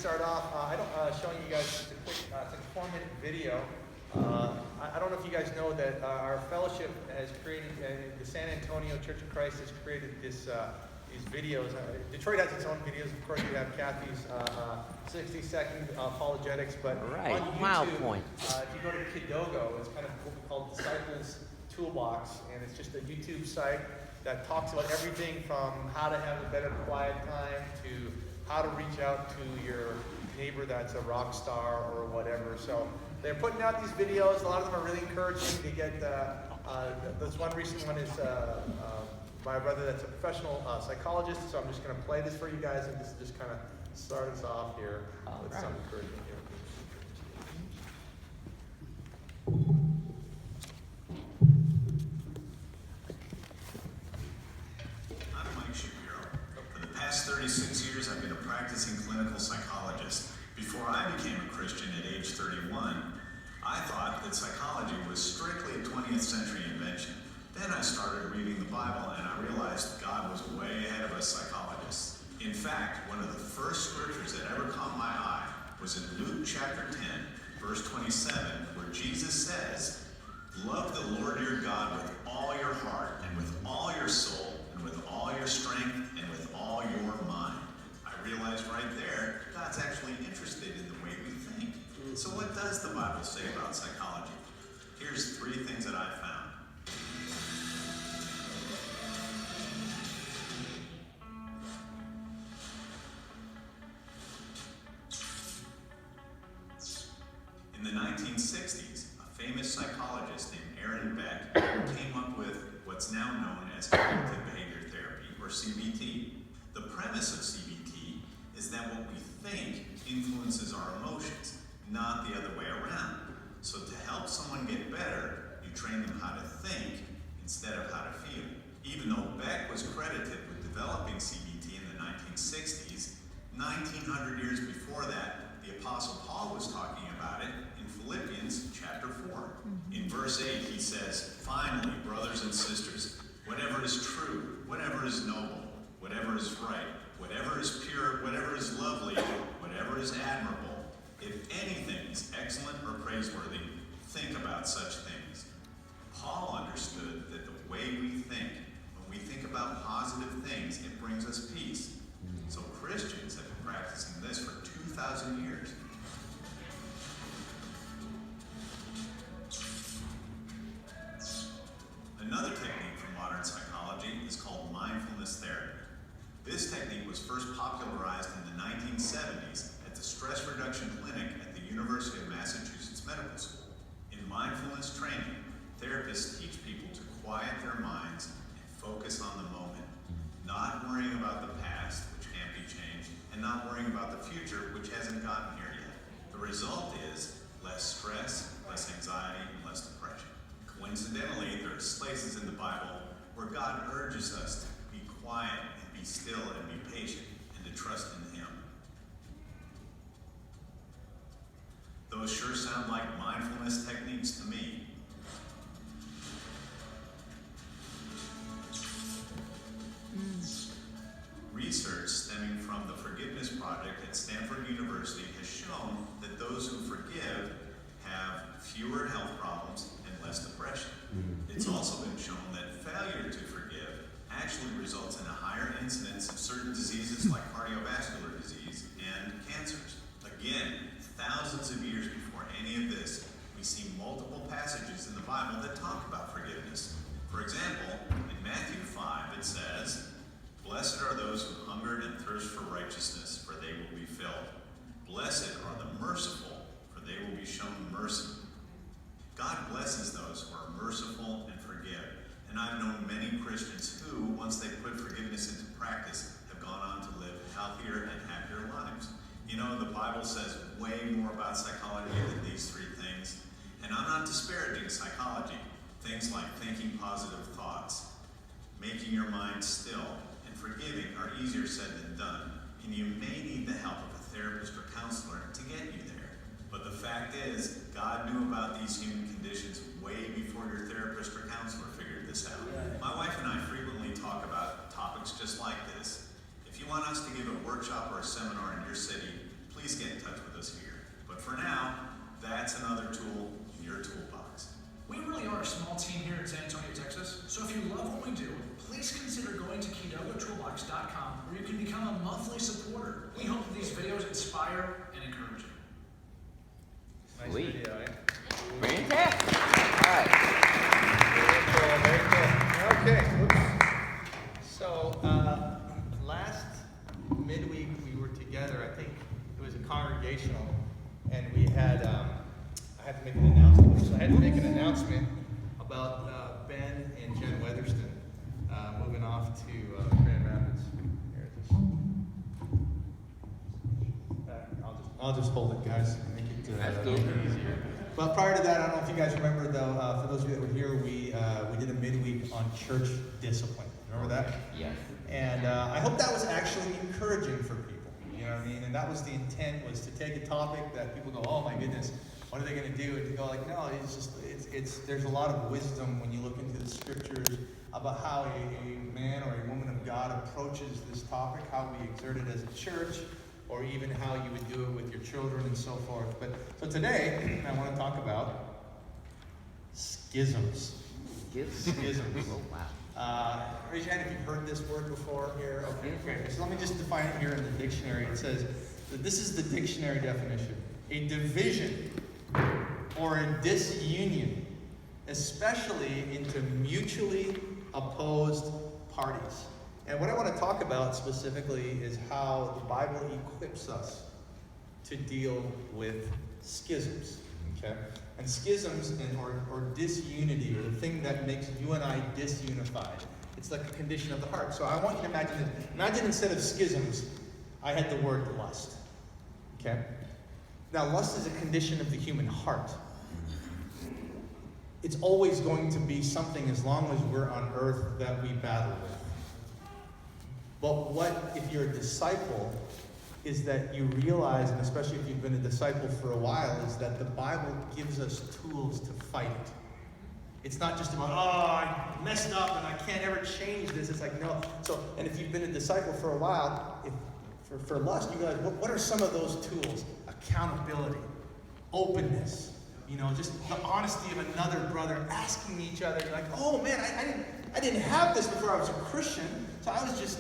start off. Showing you guys just a quick, it's like a 4-minute video. I don't know if you guys know that our fellowship has created, the San Antonio Church of Christ has created these videos. Detroit has its own videos. Of course, we have Kathy's 60-second apologetics, but right. on YouTube, Wow, point. If you go to Kidogo, it's kind of what we call Disciples Toolbox, and it's just a YouTube site that talks about everything from how to have a better quiet time to how to reach out to your neighbor that's a rock star or whatever. So they're putting out these videos. A lot of them are really encouraging. They get this one recent one is my brother that's a professional psychologist. So I'm just going to play this for you guys and just kind of start us off here with some encouragement here. For the past 36 years, I've been a practicing clinical psychologist. Before I became a Christian at age 31, I thought that psychology was strictly a 20th century invention. Then I started reading the Bible and I realized God was way ahead of us psychologists. In fact, one of the first scriptures that ever caught my eye was in Luke chapter 10, verse 27, where Jesus says, "Love the Lord your God with all your heart and with all your soul and with all your strength and with all your mind." I realized right there, God's actually interested in the way we think. So what does the Bible say about psychology? Here's 3 things that I found. In the 1960s, a famous psychologist named Aaron Beck came up with what's now known as cognitive behavior therapy, or CBT. The premise of CBT is that what we think influences our emotions, not the other way around. So to help someone get better, you train them how to think instead of how to feel. Even though Beck was credited with developing CBT in the 1960s, 1900 years before that, the Apostle Paul was talking about it in Philippians chapter 4. In verse 8, he says, "Finally, brothers and sisters, whatever is true, whatever is noble, whatever is right, whatever is pure, whatever is lovely, whatever is admirable, if anything is excellent or praiseworthy, think about such things." Paul understood that the way we think, when we think about positive things, it brings us peace. So Christians have been practicing this for 2,000 years. Another technique from modern psychology is called mindfulness therapy. This technique was first popularized in the 1970s at the Stress Reduction Clinic at the University of Massachusetts Medical School. In mindfulness training, therapists teach people to quiet their minds and focus on the moment, not worrying about the past, which can't be changed, and not worrying about the future, which hasn't gotten here yet. The result is less stress, less anxiety, and less depression. Coincidentally, there are places in the Bible where God urges us to be quiet and be still and be patient and to trust in Him. Those sure sound like mindfulness techniques to me. Research stemming from the Forgiveness Project at Stanford University has shown that those who forgive have fewer health problems and less depression. It's also been shown that failure to forgive actually results in a higher incidence of certain diseases like cardiovascular disease and cancers. Again, thousands of years before any of this, we see multiple passages in the Bible that talk about forgiveness. For example, in Matthew 5, it says, "Blessed are those who hunger and thirst for righteousness, for they will be filled. Blessed are the merciful, for they will be shown mercy." God blesses those who are merciful and forgive. And I've known many Christians who, once they put forgiveness into practice, have gone on to live healthier and happier lives. You know, the Bible says way more about psychology than these 3 things. And I'm not disparaging psychology. Things like thinking positive thoughts, making your mind still, and forgiving are easier said than done. And you may need the help of a therapist or counselor to get you there. But the fact is, God knew about these human conditions way before your therapist or counselor figured this out. My wife and I frequently talk about topics just like this. If you want us to give a workshop or a seminar in your city, please get inspire and encourage you. Nice Sweet. video, eh? Fantastic. All right. Very cool, very cool. Okay, so last midweek we were together. I think it was a congregational, and we had I had to make an announcement. So I had to make an announcement about Ben and Jen Weatherston moving off to Grand Rapids. Here it is. I'll just hold it, guys. Make it, That's make cool. it easier. But prior to that, I don't know if you guys remember, though, for those of you that were here, we did a midweek on church discipline. Remember that? Yes. And I hope that was actually encouraging for people. You know what I mean? And that was the intent, was to take a topic that people go, oh my goodness, what are they going to do? And to go like, no, it's just, there's a lot of wisdom when you look into the scriptures about how a man or a woman of God approaches this topic, how we exert it as a church, or even how you would do it with your children and so forth. But so today, I want to talk about schisms. Schisms. Oh, wow. Raise your hand if you've heard this word before here. Okay, great. So let me just define it here in the dictionary. It says that this is the dictionary definition: a division or a disunion, especially into mutually opposed parties. And what I want to talk about specifically is how the Bible equips us to deal with schisms. Okay? And schisms or disunity, or the thing that makes you and I disunified, it's like a condition of the heart. So I want you to imagine this. Imagine instead of schisms, I had the word lust. Okay? Now, lust is a condition of the human heart. It's always going to be something, as long as we're on earth, that we battle with. But what, if you're a disciple, is that you realize, and especially if you've been a disciple for a while, is that the Bible gives us tools to fight it. It's not just about, oh, I messed up and I can't ever change this. It's like, no. So, and if you've been a disciple for a while, for lust, you realize, what are some of those tools? Accountability, openness, just the honesty of another brother, asking each other, like, oh man, I didn't have this before I was a Christian, so I was just,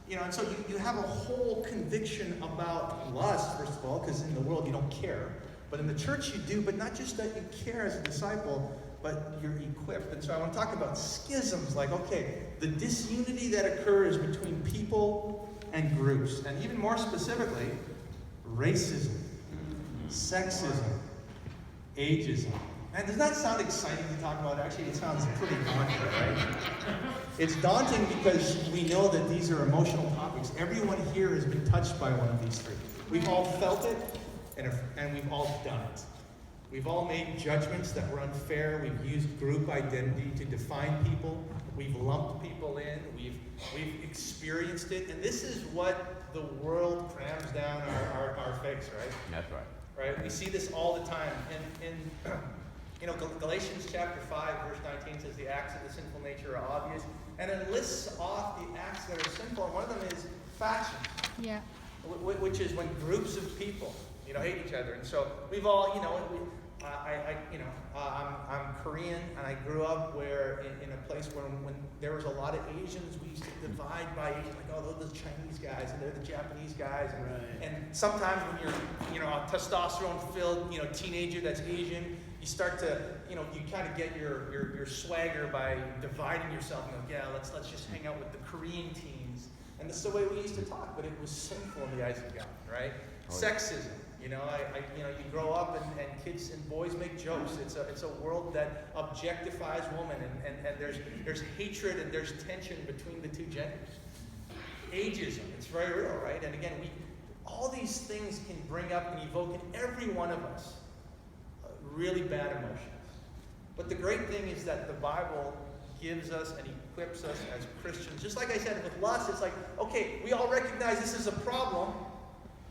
and so you have a whole conviction about lust, first of all, because in the world you don't care. But in the church you do, but not just that you care as a disciple, but you're equipped. And so I want to talk about schisms, like, okay, the disunity that occurs between people and groups. And even more specifically, racism, sexism, ageism. And does that sound exciting to talk about? Actually, it sounds pretty daunting, right? It's daunting because we know that these are emotional topics. Everyone here has been touched by one of these three. We've all felt it, and we've all done it. We've all made judgments that were unfair. We've used group identity to define people. We've lumped people in. We've experienced it. And this is what the world crams down our face, right? That's right. Right? We see this all the time. Galatians chapter 5, verse 19 says the acts of the sinful nature are obvious. And it lists off the acts that are sinful. And one of them is factions. Yeah. Which is when groups of people, hate each other. And so we've all, I'm Korean, and I grew up in a place where when there was a lot of Asians, we used to divide by Asian, like, oh, those are the Chinese guys, and they're the Japanese guys. And, Right. and sometimes when you're, a testosterone-filled, teenager that's Asian, you start to, you kind of get your swagger by dividing yourself. Yeah, let's just hang out with the Korean teens. And this is the way we used to talk, but it was sinful in the eyes of God, right? Oh, yeah. Sexism. You grow up and kids and boys make jokes. It's a world that objectifies women, and there's hatred and there's tension between the two genders. Ageism, it's very real, right? And again, all these things can bring up and evoke in every one of us really bad emotions. But the great thing is that the Bible gives us and equips us as Christians. Just like I said, with lust, it's like, okay, we all recognize this is a problem,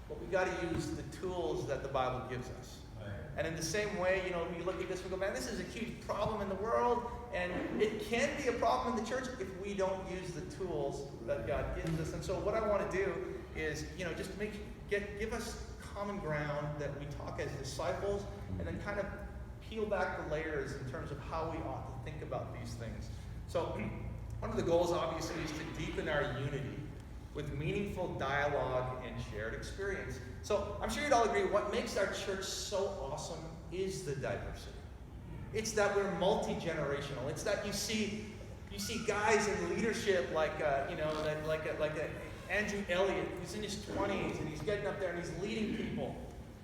but we got to use the tools that the Bible gives us. Right. And in the same way, we look at this and go, man, this is a huge problem in the world, and it can be a problem in the church if we don't use the tools that God gives us. And so what I want to do is, just give us common ground that we talk as disciples, and then kind of peel back the layers in terms of how we ought to think about these things. So one of the goals, obviously, is to deepen our unity with meaningful dialogue and shared experience. So I'm sure you'd all agree, what makes our church so awesome is the diversity. It's that we're multi-generational. It's that you see guys in leadership like Andrew Elliott, who's in his 20s and he's getting up there and he's leading people.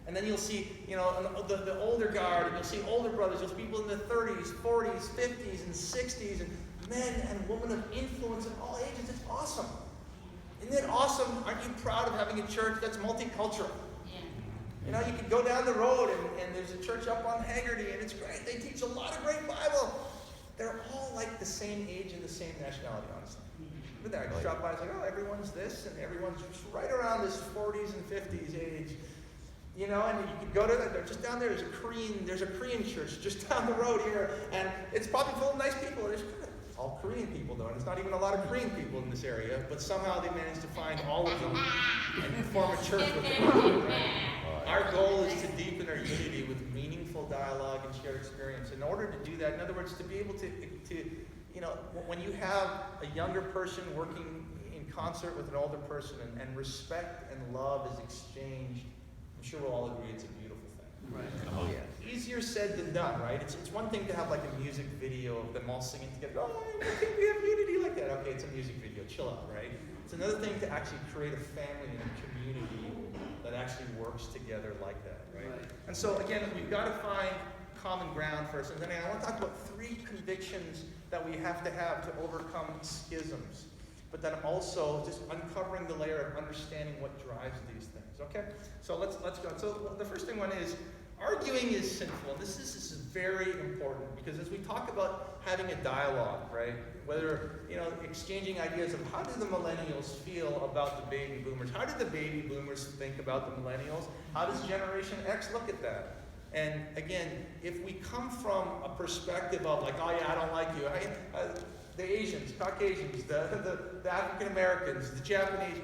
And then you'll see, the older guard, and you'll see older brothers, you'll see people in their 30s, 40s, 50s, and 60s, and men and women of influence at all ages. It's awesome. Isn't it awesome? Aren't you proud of having a church that's multicultural? Yeah. You can go down the road and there's a church up on Haggerty, and it's great. They teach a lot of great Bible. They're all like the same age and the same nationality, honestly. But there, I just drop by, it's like, oh, everyone's this, and everyone's just right around this 40s and 50s age. And you could go to they're just down there. There's a Korean church just down the road here, and it's probably full of nice people. There's all Korean people though, and it's not even a lot of Korean people in this area, but somehow they managed to find all of them and form a church with them. Right? Our goal is to deepen our unity with meaningful dialogue and shared experience. In order to do that, in other words, to be able to when you have a younger person working in concert with an older person, and respect and love is exchanged, I'm sure we'll all agree it's a beautiful thing. Right. Oh, yeah. Easier said than done, right? It's one thing to have like a music video of them all singing together. Oh, I think we have unity like that. Okay, it's a music video. Chill out, right? It's another thing to actually create a family and a community that actually works together like that, right? And so again, we've got to find common ground first. And then I want to talk about 3 convictions that we have to overcome schisms. But then also just uncovering the layer of understanding what drives these things. Okay? So let's go. So the first one is arguing is sinful. This is very important because as we talk about having a dialogue, right? Whether exchanging ideas of how do the millennials feel about the baby boomers? How do the baby boomers think about the millennials? How does Generation X look at that? And again, if we come from a perspective of like, oh yeah, I don't like you. The Asians, Caucasians, the African Americans, the Japanese,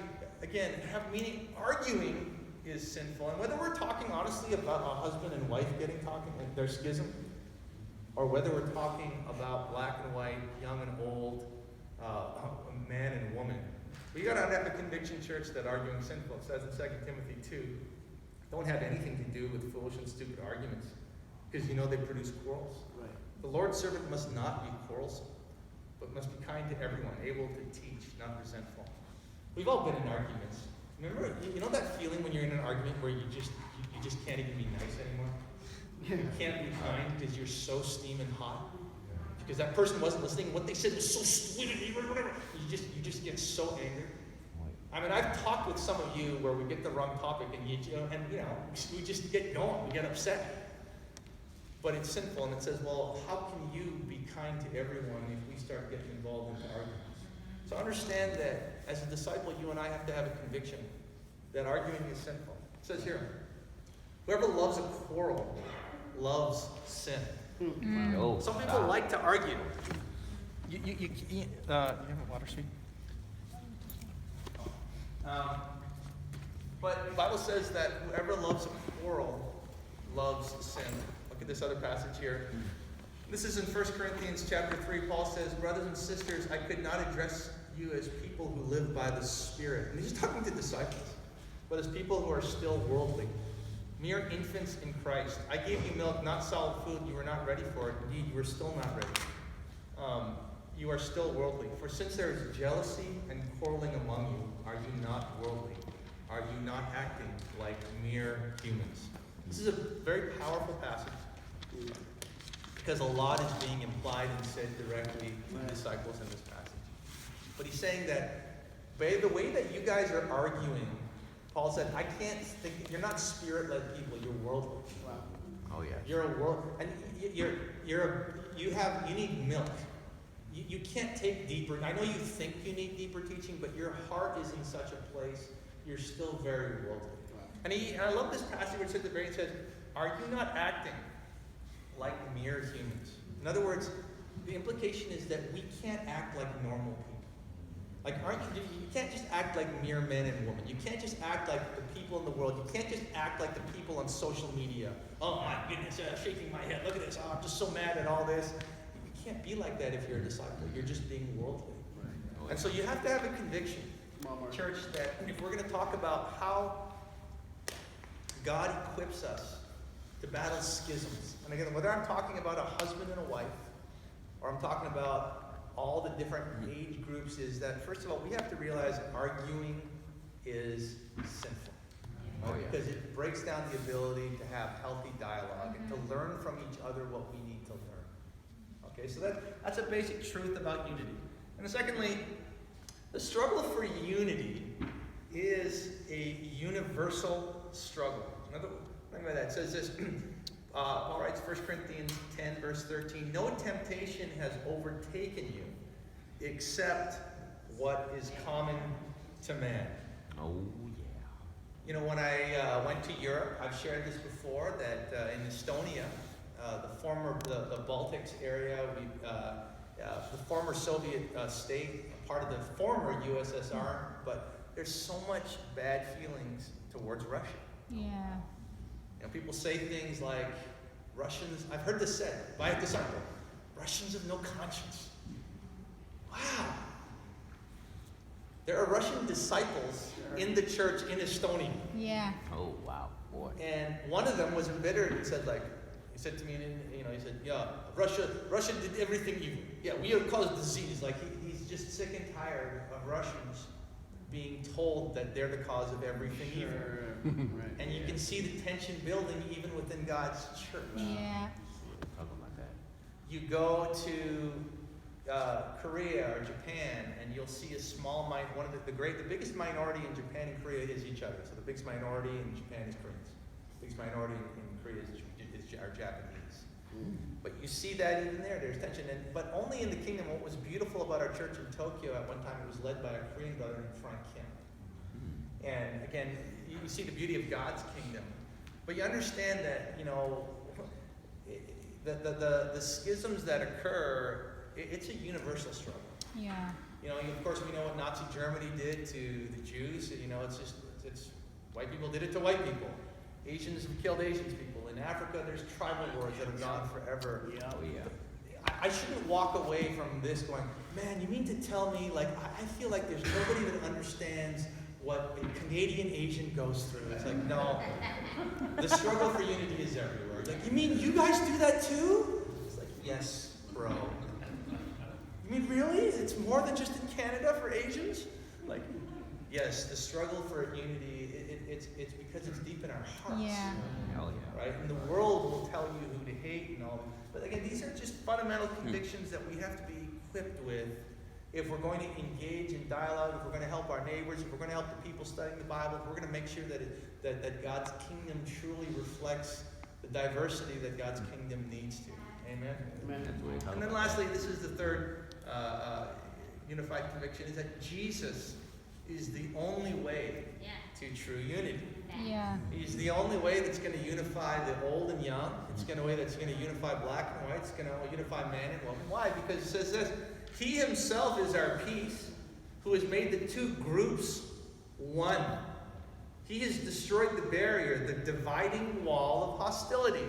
again, have meaning. Arguing is sinful. And whether we're talking honestly about a husband and wife talking and their schism, or whether we're talking about black and white, young and old, man and woman, we got to have a conviction, church, that arguing is sinful. It says in 2 Timothy 2, don't have anything to do with foolish and stupid arguments, because they produce quarrels. Right. The Lord's servant must not be quarrelsome, but must be kind to everyone, able to teach, not resentful. We've all been in arguments. Remember, that feeling when you're in an argument where you just can't even be nice anymore? Yeah. You can't be kind because you're so steaming hot. Because that person wasn't listening. What they said was so stupid. Whatever. You just get so angry. I mean, I've talked with some of you where we get the wrong topic and we just get going. We get upset. But it's sinful, and it says, well, how can you be kind to everyone if we start getting involved into arguments? So understand that as a disciple, you and I have to have a conviction that arguing is sinful. It says here, whoever loves a quarrel loves sin. Oh, some people like to argue. You have a water, sweet? But the Bible says that whoever loves a quarrel loves sin. Look at this other passage here. This is in 1 Corinthians chapter 3. Paul says, brothers and sisters, I could not address you as people who live by the Spirit. And he's talking to disciples, but as people who are still worldly, mere infants in Christ. I gave you milk, not solid food. You were not ready for it. Indeed, you were still not ready. You are still worldly. For since there is jealousy and quarreling among you, are you not worldly? Are you not acting like mere humans? This is a very powerful passage because a lot is being implied and said directly to the disciples in this passage. But he's saying that by the way that you guys are arguing, Paul said, I can't think, you're not spirit-led people, you're worldly. Wow. Oh yeah. You're a world, and you need milk. You can't take deeper, I know you think you need deeper teaching, but your heart is in such a place, you're still very worldly. Wow. And I love this passage where it says at the very end, it says, are you not acting like mere humans? In other words, the implication is that we can't act like normal people. Like, you can't just act like mere men and women. You can't just act like the people in the world. You can't just act like the people on social media. Oh my goodness, shaking my head. Look at this. Oh, I'm just so mad at all this. You can't be like that if you're a disciple. You're just being worldly. And so you have to have a conviction. church, that if we're going to talk about how God equips us to battle schisms, and again, whether I'm talking about a husband and a wife, or I'm talking about all the different age groups, is that, first of all, we have to realize arguing is sinful. Oh, yeah. Because it breaks down the ability to have healthy dialogue and to learn from each other what we need to learn. Okay, so that's a basic truth about unity. And secondly, the struggle for unity is a universal struggle. Another thing by that, it says this, Paul writes, 1 Corinthians 10, verse 13, no temptation has overtaken you except what is common to man. Oh, yeah. You know, when I went to Europe, I've shared this before, that in Estonia, the Baltics area, the former Soviet state, part of the former USSR, but there's so much bad feelings towards Russia. Yeah. You know, people say things like, Russians, I've heard this said by a disciple, Russians have no conscience. Wow. There are Russian disciples in the church in Estonia. Yeah. Oh, wow, boy. And one of them was embittered and said, like, he said to me, he said, yeah, Russia did everything evil. Yeah, we are caused disease. Like, he's just sick and tired of Russians being told that they're the cause of everything evil. Right. And you can see the tension building even within God's church. Yeah. Talking about that. You go to Korea or Japan, and you'll see a small the biggest minority in Japan and Korea is each other. So the biggest minority in Japan is Koreans. The biggest minority in Korea are Japanese. But you see that even there's tension. But only in the kingdom. What was beautiful about our church in Tokyo at one time, it was led by a Korean brother named Frank Kim. And again, you see the beauty of God's kingdom. But you understand that, the schisms that occur, it's a universal struggle. Yeah. Of course, we know what Nazi Germany did to the Jews. It's white people did it to white people. Asians have killed Asian people. In Africa, there's tribal wars that have gone forever. Yeah. Oh, yeah. I shouldn't walk away from this going, man, you mean to tell me, like, I feel like there's nobody that understands what a Canadian Asian goes through. It's like, no. The struggle for unity is everywhere. Like, you mean you guys do that too? It's like, yes, bro. You mean really? It's more than just in Canada for Asians? Like, yes, the struggle for unity, it's because it's deep in our hearts. Yeah. Hell yeah. Right? And the world will tell you who to hate and all. But again, these are just fundamental convictions that we have to be equipped with if we're going to engage in dialogue, if we're going to help our neighbors, if we're going to help the people studying the Bible, if we're going to make sure that God's kingdom truly reflects the diversity that God's kingdom needs to. Amen? Amen. That's what you're talking And then about. lastly, this is the third unified conviction, is that Jesus is the only way to true unity. Yeah. He's the only way that's going to unify the old and young. It's the way that's going to unify black and white. It's going to unify man and woman. Why? Because it says this, He himself is our peace, who has made the two groups one. He has destroyed the barrier, the dividing wall of hostility,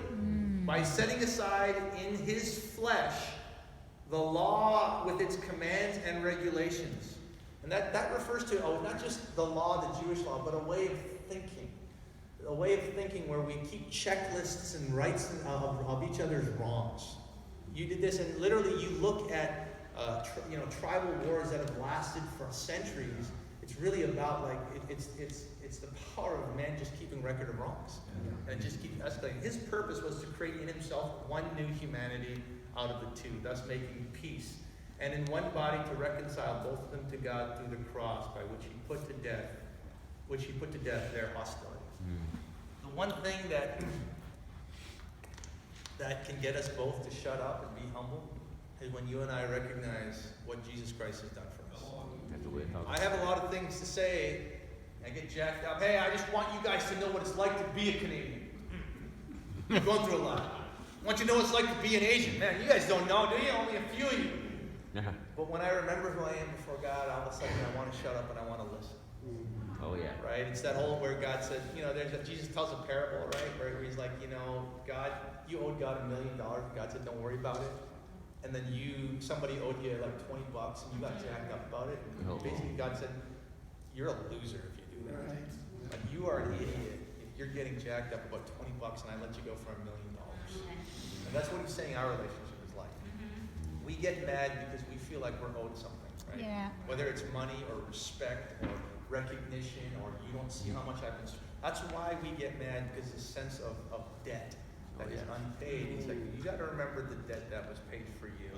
by setting aside in his flesh the law with its commands and regulations. And that refers to not just the law, the Jewish law, but a way of thinking. A way of thinking where we keep checklists and rights of each other's wrongs. You did this, and literally you look at tribal wars that have lasted for centuries. It's really about it's the power of man just keeping record of wrongs. And it just keeps escalating. His purpose was to create in himself one new humanity out of the two, thus making peace. And in one body to reconcile both of them to God through the cross, by which he put to death their hostility. The one thing that can get us both to shut up and be humble is when you and I recognize what Jesus Christ has done for us. That's what we're talking I about. have a lot of things to say. I get jacked up. Hey, I just want you guys to know what it's like to be a Canadian. I'm going through a lot. I want you to know what it's like to be an Asian. Man, you guys don't know, do you? Only a few of you. But when I remember who I am before God, all of a sudden I want to shut up and I want to listen. Oh, yeah. Right? It's that whole where God said, Jesus tells a parable, right? Where he's like, God, you owed God $1 million. God said, don't worry about it. And then somebody owed you like $20 and you got jacked up about it. And basically God said, you're a loser if you do that. Like, you are an idiot if you're getting jacked up about $20 and I let you go for $1 million. And that's what he's saying our relationship is like. We get mad because we feel like we're owed something, right? Yeah. Whether it's money or respect or recognition, or you don't see how much I've been. That's why we get mad, because this sense of debt that is unpaid. It's like, you got to remember the debt that was paid for you.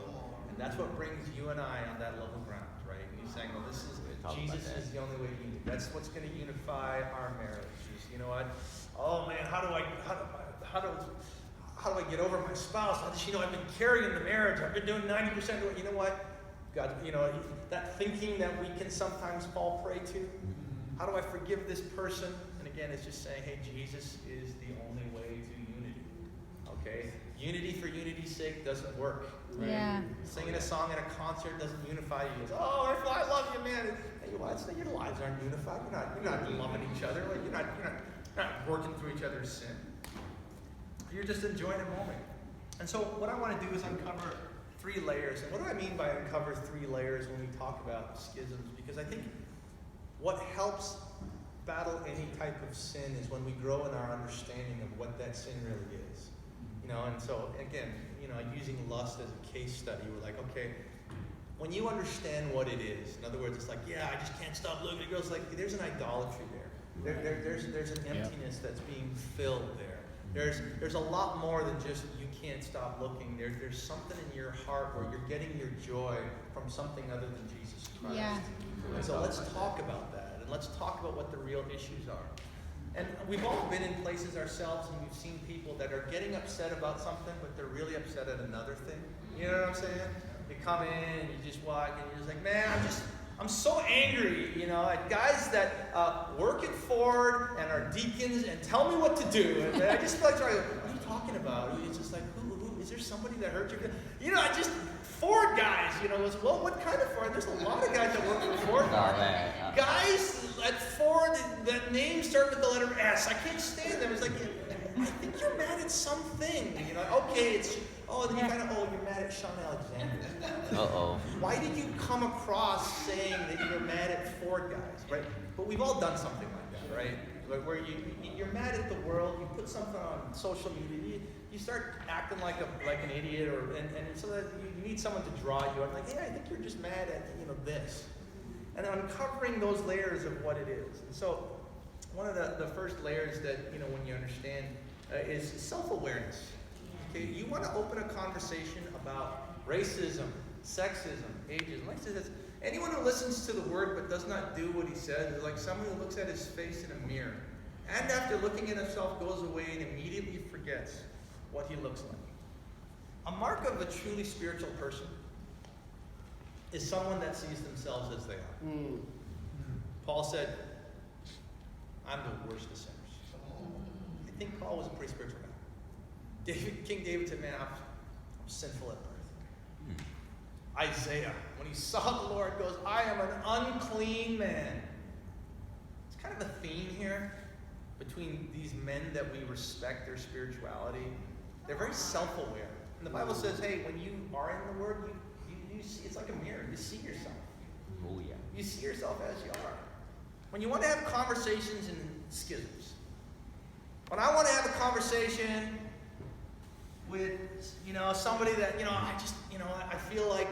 And that's what brings you and I on that level ground, right? And he's saying, well, this is, Jesus is the only way to unity. That's what's going to unify our marriage. You know what? Oh man, how do I get over my spouse? I've been carrying the marriage. I've been doing 90% of it. You know what? God, that thinking that we can sometimes fall prey to. How do I forgive this person? And again, it's just saying, hey, Jesus is the only way to unity. Okay? Unity for unity's sake doesn't work. Right? Yeah. Singing a song at a concert doesn't unify you. It's, oh, I love you, man. Hey, your lives aren't unified. You're not loving each other. Like, you're not working through each other's sin. You're just enjoying a moment. And so what I want to do is uncover 3 layers. And what do I mean by uncover 3 layers when we talk about schisms? Because I think what helps battle any type of sin is when we grow in our understanding of what that sin really is. And so again, using lust as a case study, we're like, okay, when you understand what it is, in other words, it's like, yeah, I just can't stop looking at girls. Like, there's an idolatry there. There's an emptiness that's being filled there. There's a lot more than just you can't stop looking. There's something in your heart where you're getting your joy from something other than Jesus Christ. Yeah. And so let's talk about that, and let's talk about what the real issues are. And we've all been in places ourselves, and we've seen people that are getting upset about something, but they're really upset at another thing. You know what I'm saying? You come in, and you just walk, and you're just like, man, I'm so angry, at guys that work at Ford and are deacons and tell me what to do. And I just feel like, what are you talking about? It's just like, who, is there somebody that hurt you? Ford guys, well, what kind of Ford? There's a lot of guys that work for Ford. Guys at Ford, that name start with the letter S. I can't stand them. It's like, I think you're mad at something. Okay, you're mad at Sean Alexander. Uh-oh. Why did you come across saying that you're mad at Ford guys, right? But we've all done something like that, right? Like where you're mad at the world, you put something on social media, you start acting like an idiot, and so that you need someone to draw you. I'm like, hey, I think you're just mad at this, and uncovering those layers of what it is. And so, one of the first layers that when you understand is self-awareness. Okay, you want to open a conversation about racism, sexism, ageism. Like I said, anyone who listens to the word but does not do what he says is like someone who looks at his face in a mirror, and after looking at himself goes away and immediately forgets what he looks like. A mark of a truly spiritual person is someone that sees themselves as they are. Paul said, I'm the worst of sinners. I think Paul was a pretty spiritual guy. King David said, man, I'm sinful at birth. Isaiah, when he saw the Lord, goes, I am an unclean man. It's kind of a theme here between these men that we respect their spirituality. They're very self-aware. And the Bible says, hey, when you are in the Word, you see, it's like a mirror. You see yourself. Oh, yeah. You see yourself as you are. When you want to have conversations in schisms, when I want to have a conversation with, somebody that, I feel like,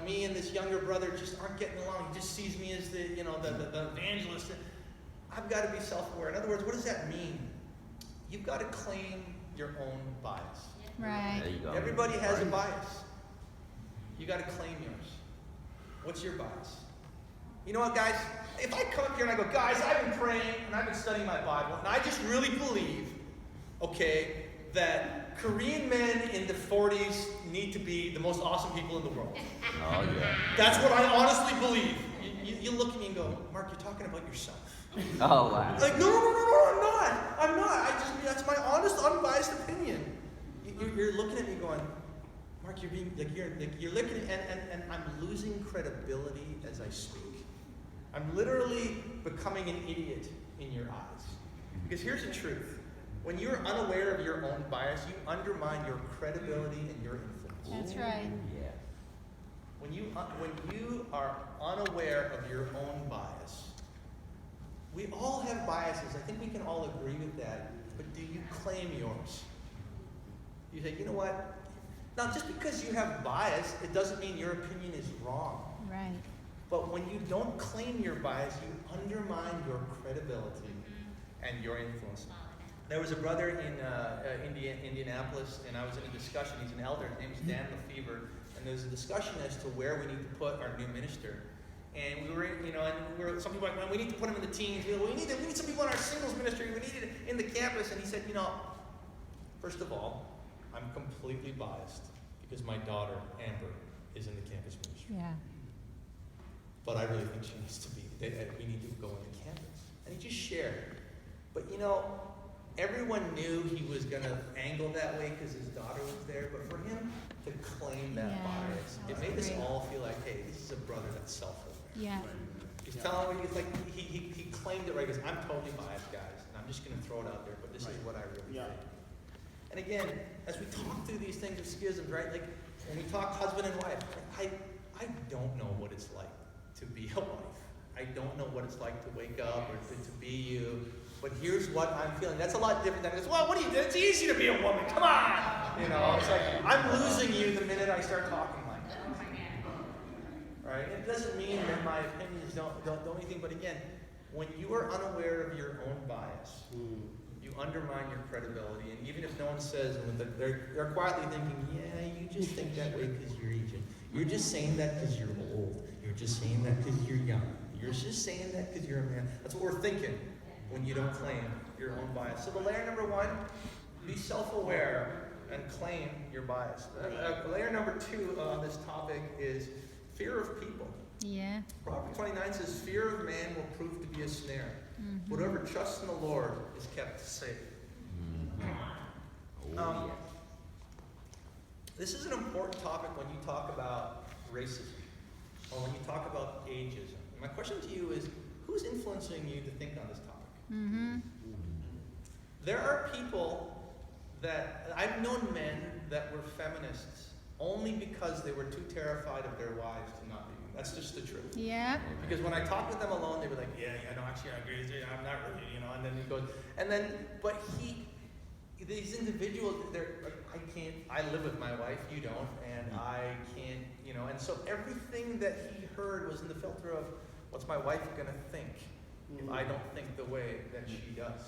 me and this younger brother just aren't getting along. He just sees me as the evangelist. I've got to be self-aware. In other words, what does that mean? You've got to claim your own bias. Right. There you go. Everybody has a bias. You got to claim yours. What's your bias? You know what, guys? If I come up here and I go, guys, I've been praying and I've been studying my Bible, and I just really believe, that Korean men in the 40s need to be the most awesome people in the world. Oh, yeah. That's what I honestly believe. You look at me and go, Mark, you're talking about yourself. Oh, wow. Like, no, I'm not. That's my honest, unbiased opinion. You're looking at me going, Mark, you're looking at, and I'm losing credibility as I speak. I'm literally becoming an idiot in your eyes. Because here's the truth. When you're unaware of your own bias, you undermine your credibility and your influence. That's right. Yeah. When you are unaware of your own bias, We all have biases. I think we can all agree with that. But do you claim yours? You say, you know what? Now, just because you have bias, it doesn't mean your opinion is wrong. Right. But when you don't claim your bias, you undermine your credibility and your influence. There was a brother in Indianapolis, and I was in a discussion. He's an elder. His name's Dan Lefevre. And there was a discussion as to where we need to put our new minister. And we were, some people were like, well, we need to put him in the teens. We need some people in our singles ministry. We need it in the campus. And he said, first of all, I'm completely biased because my daughter, Amber, is in the campus ministry. Yeah. But I really think she needs to be, we need to go into campus. And he just shared. But everyone knew he was going to angle that way because his daughter was there. But for him to claim that bias, it made us all feel like, hey, this is a brother that's self-aware. Yeah. He's telling me, he claimed it right. He goes, I'm totally biased, guys, and I'm just going to throw it out there, but this is what I really think. And again, as we talk through these things of schisms, right, like when we talk husband and wife, I don't know what it's like to be a wife. I don't know what it's like to wake up or to be you. But here's what I'm feeling. That's a lot different than, well, what do you do? It's easy to be a woman. Come on. It's like, I'm losing you the minute I start talking like that. Right? It doesn't mean that my opinions don't anything. But again, when you are unaware of your own bias, you undermine your credibility. And even if no one says, they're quietly thinking, yeah, you just think that way because you're Asian. You're just saying that because you're old. You're just saying that because you're young. You're just saying that because you're a man. That's what we're thinking when you don't claim your own bias. So the layer number one, be self-aware and claim your bias. Layer number two on this topic is fear of people. Yeah. Proverbs 29 says, fear of man will prove to be a snare. Mm-hmm. Whatever trusts in the Lord is kept safe. Mm-hmm. This is an important topic when you talk about racism or when you talk about ageism. And my question to you is, who's influencing you to think on this topic? Mm-hmm. There are people that, I've known men that were feminists only because they were too terrified of their wives to not be. That's just the truth. Yeah. Because when I talked with them alone, they were like, no, actually, I agree with you. I'm not really, and then he goes, but these individuals, I live with my wife, you don't, and I can't, and so everything that he heard was in the filter of, what's my wife going to think if I don't think the way that she does?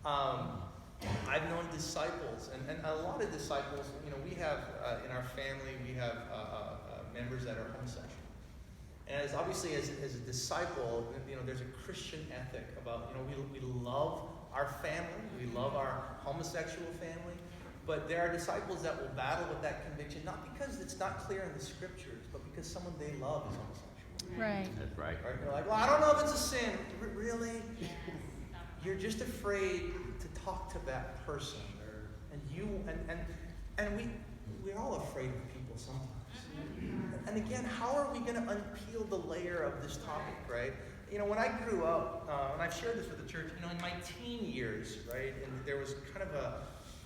I've known disciples, and a lot of disciples, we have, in our family, we have members that are homosexual. And as obviously as a disciple, there's a Christian ethic about, we love our family, we love our homosexual family, but there are disciples that will battle with that conviction, not because it's not clear in the scriptures, but because someone they love is homosexual. Right. That's right. Right? They're like, well, I don't know if it's a sin. Really? You're just afraid to talk to that person. And we're all afraid of people sometimes. And again, how are we going to unpeel the layer of this topic, right? When I grew up, and I've shared this with the church, in my teen years, right, and there was kind of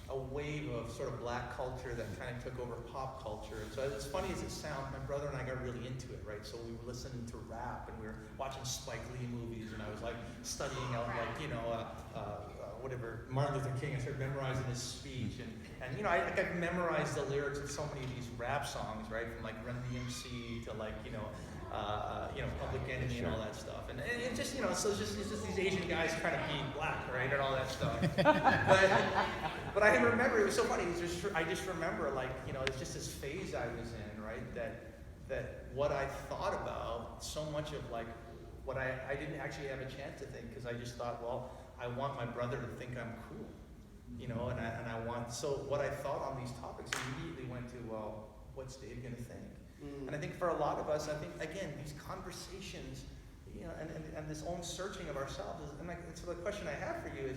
a wave of sort of black culture that kind of took over pop culture. And so as funny as it sounds, my brother and I got really into it, right? So we were listening to rap, and we were watching Spike Lee movies, and I was like studying out whatever, Martin Luther King. I started memorizing his speech, and I memorized the lyrics of so many of these rap songs, right? From like Run DMC to like, Public Enemy and all that stuff. And it just, so it's just these Asian guys trying to be black, right? And all that stuff. But I remember, it was so funny, I just remember like, it's just this phase I was in, right? That what I thought about, so much of like, what I didn't actually have a chance to think, because I just thought, well, I want my brother to think I'm cool, and I want, so what I thought on these topics immediately went to, well, what's Dave going to think? And I think for a lot of us, again, these conversations, and this own searching of ourselves, so the question I have for you is,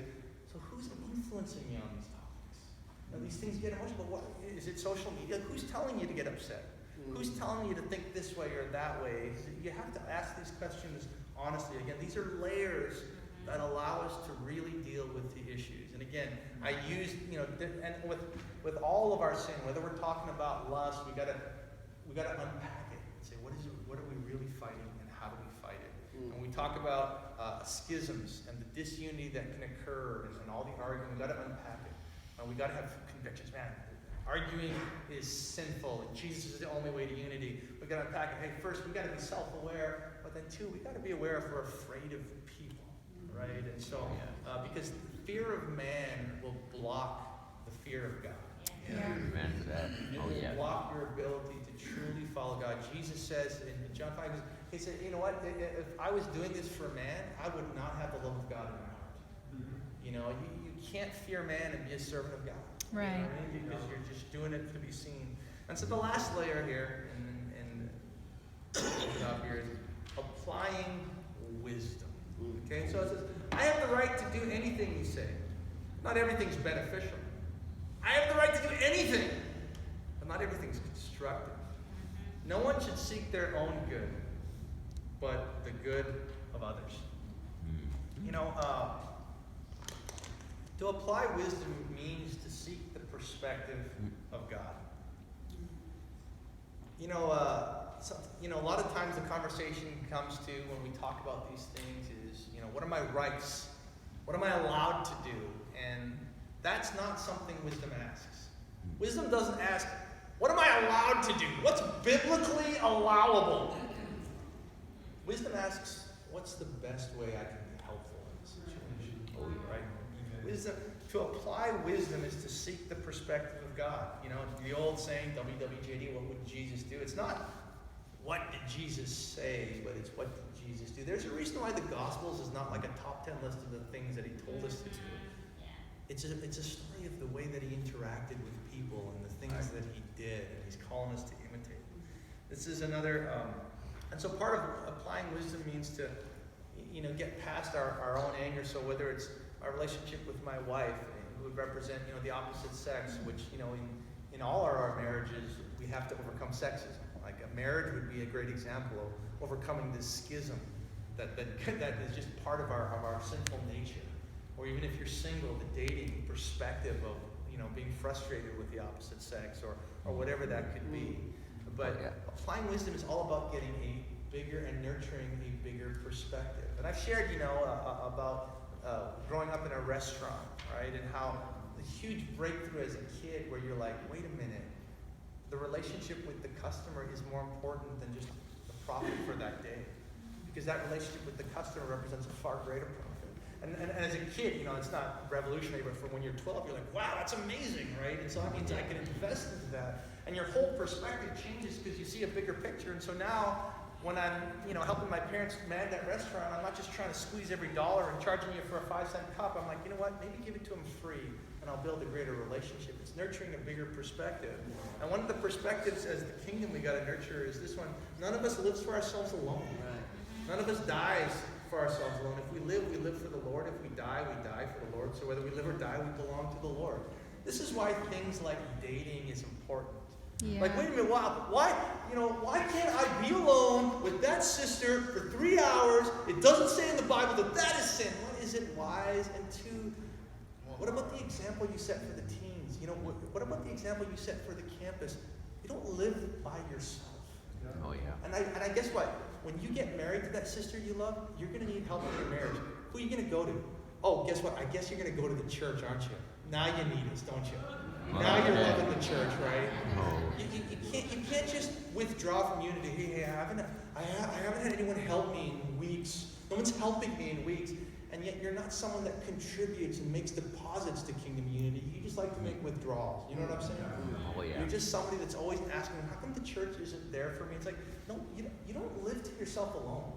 so who's influencing you on these topics? These things get emotional, but what, is it social media? Who's telling you to get upset? Who's telling you to think this way or that way? You have to ask these questions honestly. Again, these are layers that allow us to really deal with the issues. And again, I use, and with all of our sin, whether we're talking about lust, we gotta unpack it and say, what are we really fighting, and how do we fight it? And we talk about schisms and the disunity that can occur and all the arguing. We've got to unpack it. We've got to have convictions. Man, arguing is sinful, and Jesus is the only way to unity. We've got to unpack it. Hey, first, we've got to be self-aware, but then two, we've got to be aware if we're afraid of people, right? And so, because fear of man will block the fear of God. Amen to that. It Oh, will yeah. block your ability to truly follow God. Jesus says in John 5, he said, you know what, if I was doing this for man, I would not have the love of God in my heart. You know, you can't fear man and be a servant of God. Right. You know what I mean? Because you're just doing it to be seen. And so the last layer here, and up here, is applying wisdom. Okay, so it says, I have the right to do anything you say. Not everything's beneficial. I have the right to do anything, but not everything's constructive. No one should seek their own good, but the good of others. You know, to apply wisdom means to seek the perspective of God. You know, a lot of times the conversation comes to when we talk about these things is, you know, what are my rights? What am I allowed to do? And that's not something wisdom asks. Wisdom doesn't ask, what am I allowed to do? What's biblically allowable? Wisdom asks, what's the best way I can be helpful in this situation? Oh, yeah. Right? Wisdom, to apply wisdom is to seek the perspective of God. You know, the old saying, WWJD, what would Jesus do? It's not, what did Jesus say, but it's what did Jesus do? There's a reason why the Gospels is not like a top 10 list of the things that he told us to do. It's a story of the way that he interacted with people and the things that he did, and he's calling us to imitate. This is another, and so part of applying wisdom means to, you know, get past our own anger. So whether it's our relationship with my wife, who would represent, you know, the opposite sex, which, you know, in all our marriages, we have to overcome sexism. Like a marriage would be a great example of overcoming this schism that is just part of our sinful nature. Or even if you're single, the dating perspective of, you know, being frustrated with the opposite sex or whatever that could be. But applying wisdom is all about getting a bigger and nurturing a bigger perspective. And I've shared, you know, about growing up in a restaurant, right? And how the huge breakthrough as a kid where you're like, wait a minute, the relationship with the customer is more important than just the profit for that day. Because that relationship with the customer represents a far greater profit. And as a kid, you know, it's not revolutionary, but from when you're 12, you're like, wow, that's amazing, right? And so that means I can invest into that. And your whole perspective changes because you see a bigger picture. And so now, when I'm, you know, helping my parents man that restaurant, I'm not just trying to squeeze every dollar and charging you for a 5-cent cup. I'm like, you know what, maybe give it to them free, and I'll build a greater relationship. It's nurturing a bigger perspective. And one of the perspectives as the kingdom we got to nurture is this one. None of us lives for ourselves alone. None of us dies for ourselves alone. If we live for the Lord. If we die for the Lord. So whether we live or die, we belong to the Lord. This is why things like dating is important. Yeah. Like, wait a minute, why can't I be alone with that sister for 3 hours? It doesn't say in the Bible that is sin. What is it wise? And two, what about the example you set for the teens? You know, what about the example you set for the campus? You don't live by yourself. Oh, yeah. And I guess what? When you get married to that sister you love, you're going to need help in your marriage. Who are you going to go to? Oh, guess what? I guess you're going to go to the church, aren't you? Now you need us, don't you? Now you're loving the church, right? You can't just withdraw from unity. Hey, I haven't had anyone help me in weeks. No one's helping me in weeks. And yet you're not someone that contributes and makes deposits to kingdom unity. You just like to make withdrawals. You know what I'm saying? Oh, yeah. You're just somebody that's always asking, how come the church isn't there for me? It's like, no, you don't live to yourself alone.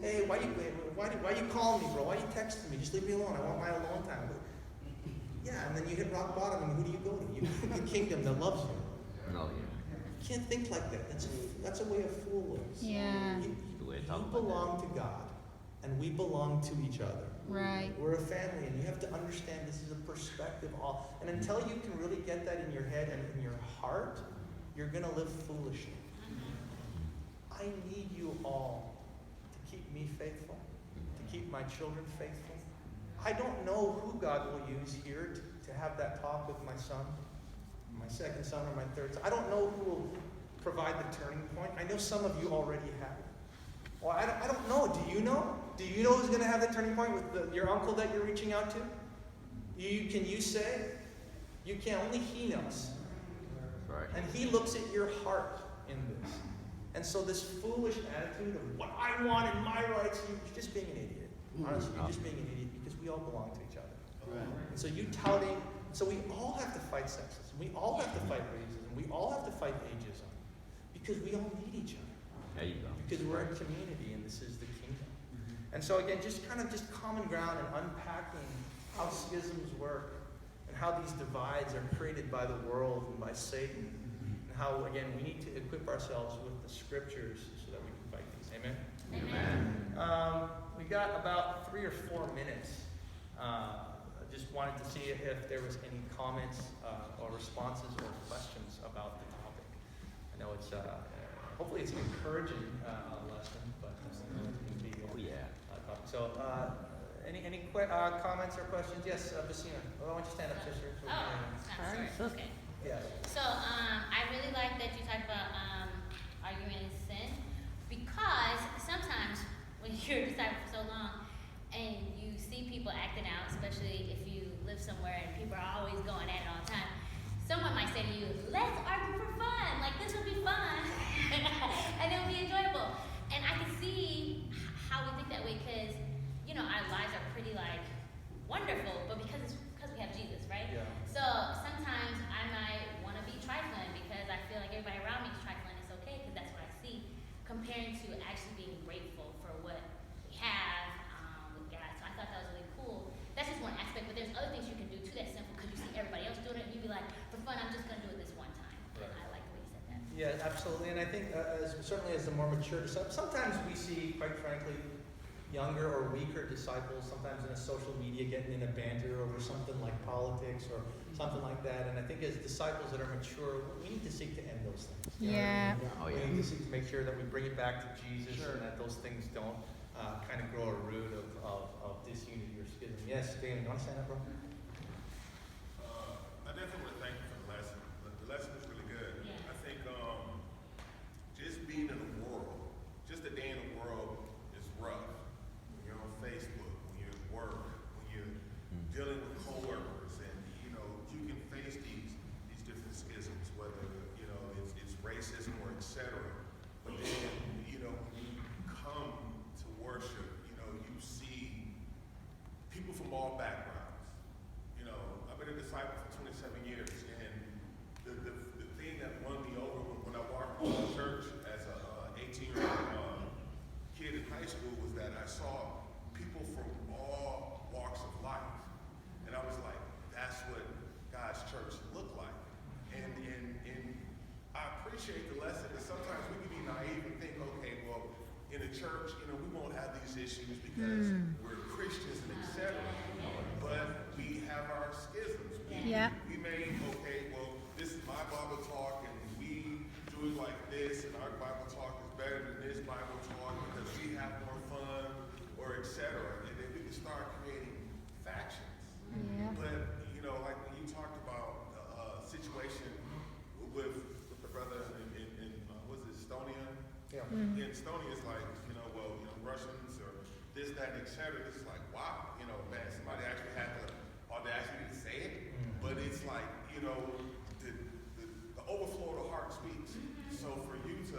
Hey, why you calling me, bro? Why you texting me? Just leave me alone. I want my alone time. But, yeah, and then you hit rock bottom, and who do you go to? The kingdom that loves you. Oh, yeah. You can't think like that. That's a way of fooling. Yeah. You The way to talk about belong to God, and we belong to each other. Right. We're a family, and you have to understand this is a perspective. And until you can really get that in your head and in your heart, you're going to live foolishly. I need you all to keep me faithful, to keep my children faithful. I don't know who God will use here to have that talk with my son, my second son or my third son. I don't know who will provide the turning point. I know some of you already have. Well, I don't know. Do you know? Do you know who's going to have that turning point with your uncle that you're reaching out to? Can you say? You can't. Only he knows. That's right. And he looks at your heart in this. And so this foolish attitude of what I want and my rights, you're just being an idiot. Honestly, you're just being an idiot because we all belong to each other. Right. And so you touting, so we all have to fight sexism. We all have to fight racism. We all have to fight ageism. Because we all need each other. There you go. Because we're a community and this is the kingdom. And so again, just common ground and unpacking how schisms work and how these divides are created by the world and by Satan. And how, again, we need to equip ourselves with the scriptures so that we can fight these. Amen? Amen. We got about 3 or 4 minutes. I just wanted to see if there was any comments or responses or questions about the topic. I know it's, hopefully it's an encouraging lesson, but it can be Oh yeah. topic. So, any comments or questions? Yes, Basina. Oh, why don't you stand up, sister? Sorry. Okay. Yeah. So, I really like that you talked about argument is sin, because sometimes when you're a disciple for so long and you see people acting out, especially if you live somewhere and people are always going at it all the time, someone might say to you, let's argue for fun, like this will be fun, and it'll be enjoyable. And I can see how we think that way because, you know, our lives are pretty like wonderful, but because we have Jesus, right? Yeah. So sometimes I might want to be trifling because I feel like everybody around me is trifling. It's okay because that's what I see, comparing to actually being grateful for what we have with God. So I thought that was really cool. That's just one aspect, but there's other things you can do too that's simple because you see everybody else doing it and you be like, for fun, I'm just going to do it this one time. Right. And I like the way you said that. Yeah, absolutely. And I think certainly as the more mature disciples, sometimes we see, quite frankly, younger or weaker disciples, sometimes in a social media getting in a banter over something like politics or something like that. And I think as disciples that are mature, we need to seek to end those things. You know what I mean? Oh We yeah. need to seek to make sure that we bring it back to Jesus and that those things don't kind of grow a root of disunity or schism. Yes, Dan, you want to stand up, bro? I definitely want to thank you for the lesson. The lesson was really good. Yeah. I think just being in the world, just a day in the world is rough. When you're on Facebook, when you're at work, when you're dealing with coworkers, and you know you can face these different schisms, whether you know it's racism or etc. But then you know when you come to worship, you know you see people from all backgrounds. You know, I've been a disciple for 27 years, and the thing that won me over when I walked into church as a 18-year-old kid in high school was that I saw people from all walks of life, and I was like, that's what God's church looked like. And I appreciate the lesson that sometimes we can be naive and think, okay, well, in a church, you know, we won't have these issues because we're Christians and etc. But we have our schisms. We may, okay, well, this is my Bible talk and we do it like this and our Bible talk is better than this Bible talk because we have more fun or etc. And then we can start creating factions. But, you know, like when you talked about a situation with the brother in was it Estonia? Yeah. In Estonia, it's like, you know, well, you know, Russians or this, that, and et cetera. This is like, wow, you know, man, somebody actually had the audacity to say it. But it's like, you know, the overflow of the heart speaks. So for you to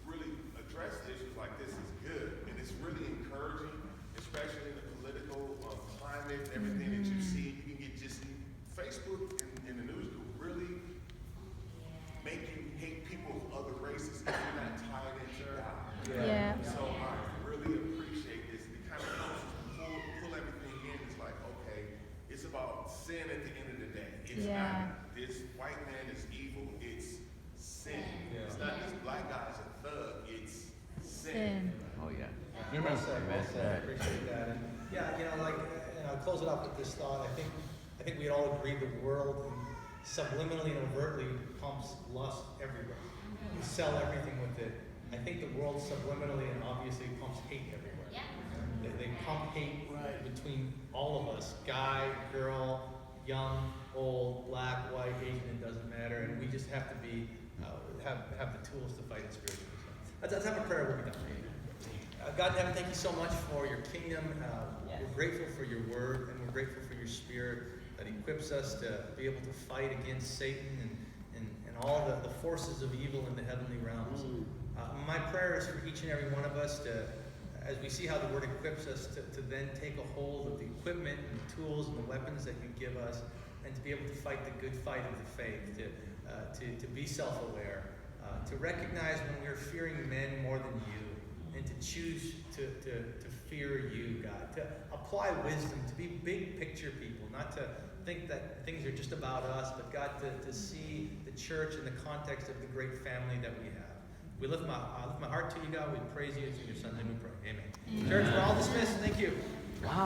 really address issues like this is good. And it's really encouraging, especially in the political climate, everything that you see. You can get just Facebook and the news will really make you hate people of other races if you're not tied into God. Yeah. So I really appreciate this. It kind of helps pull everything in. It's like, okay, it's about sin at the end of the day. It's not this white man is evil. It's sin. Yeah. It's not this black guy's a thug. It's sin. Oh yeah. Well said, well Amen. said. I appreciate that. And yeah, you know, like, and I'll close it up with this thought. I think we all agree the world subliminally and overtly pumps lust everywhere. We sell everything with it. I think the world subliminally and obviously pumps hate everywhere. Yeah. They pump hate between all of us, guy, girl, young, old, black, white, Asian, it doesn't matter. And we just have to be, have the tools to fight it spiritually. So let's have a prayer, we'll be done. God in heaven, thank you so much for your kingdom. We're grateful for your word, and we're grateful for your spirit that equips us to be able to fight against Satan and all the forces of evil in the heavenly realms. My prayer is for each and every one of us to, as we see how the word equips us, to then take a hold of the equipment and the tools and the weapons that you give us, and to be able to fight the good fight of the faith, to be self-aware, to recognize when we're fearing men more than you, and to choose to fear you, God, to apply wisdom, to be big picture people, not to think that things are just about us, but God, to see the church in the context of the great family that we have. We lift my heart to you, God. We praise you. It's in your son's name we pray. Amen. Church, we're all dismissed. Thank you. Wow.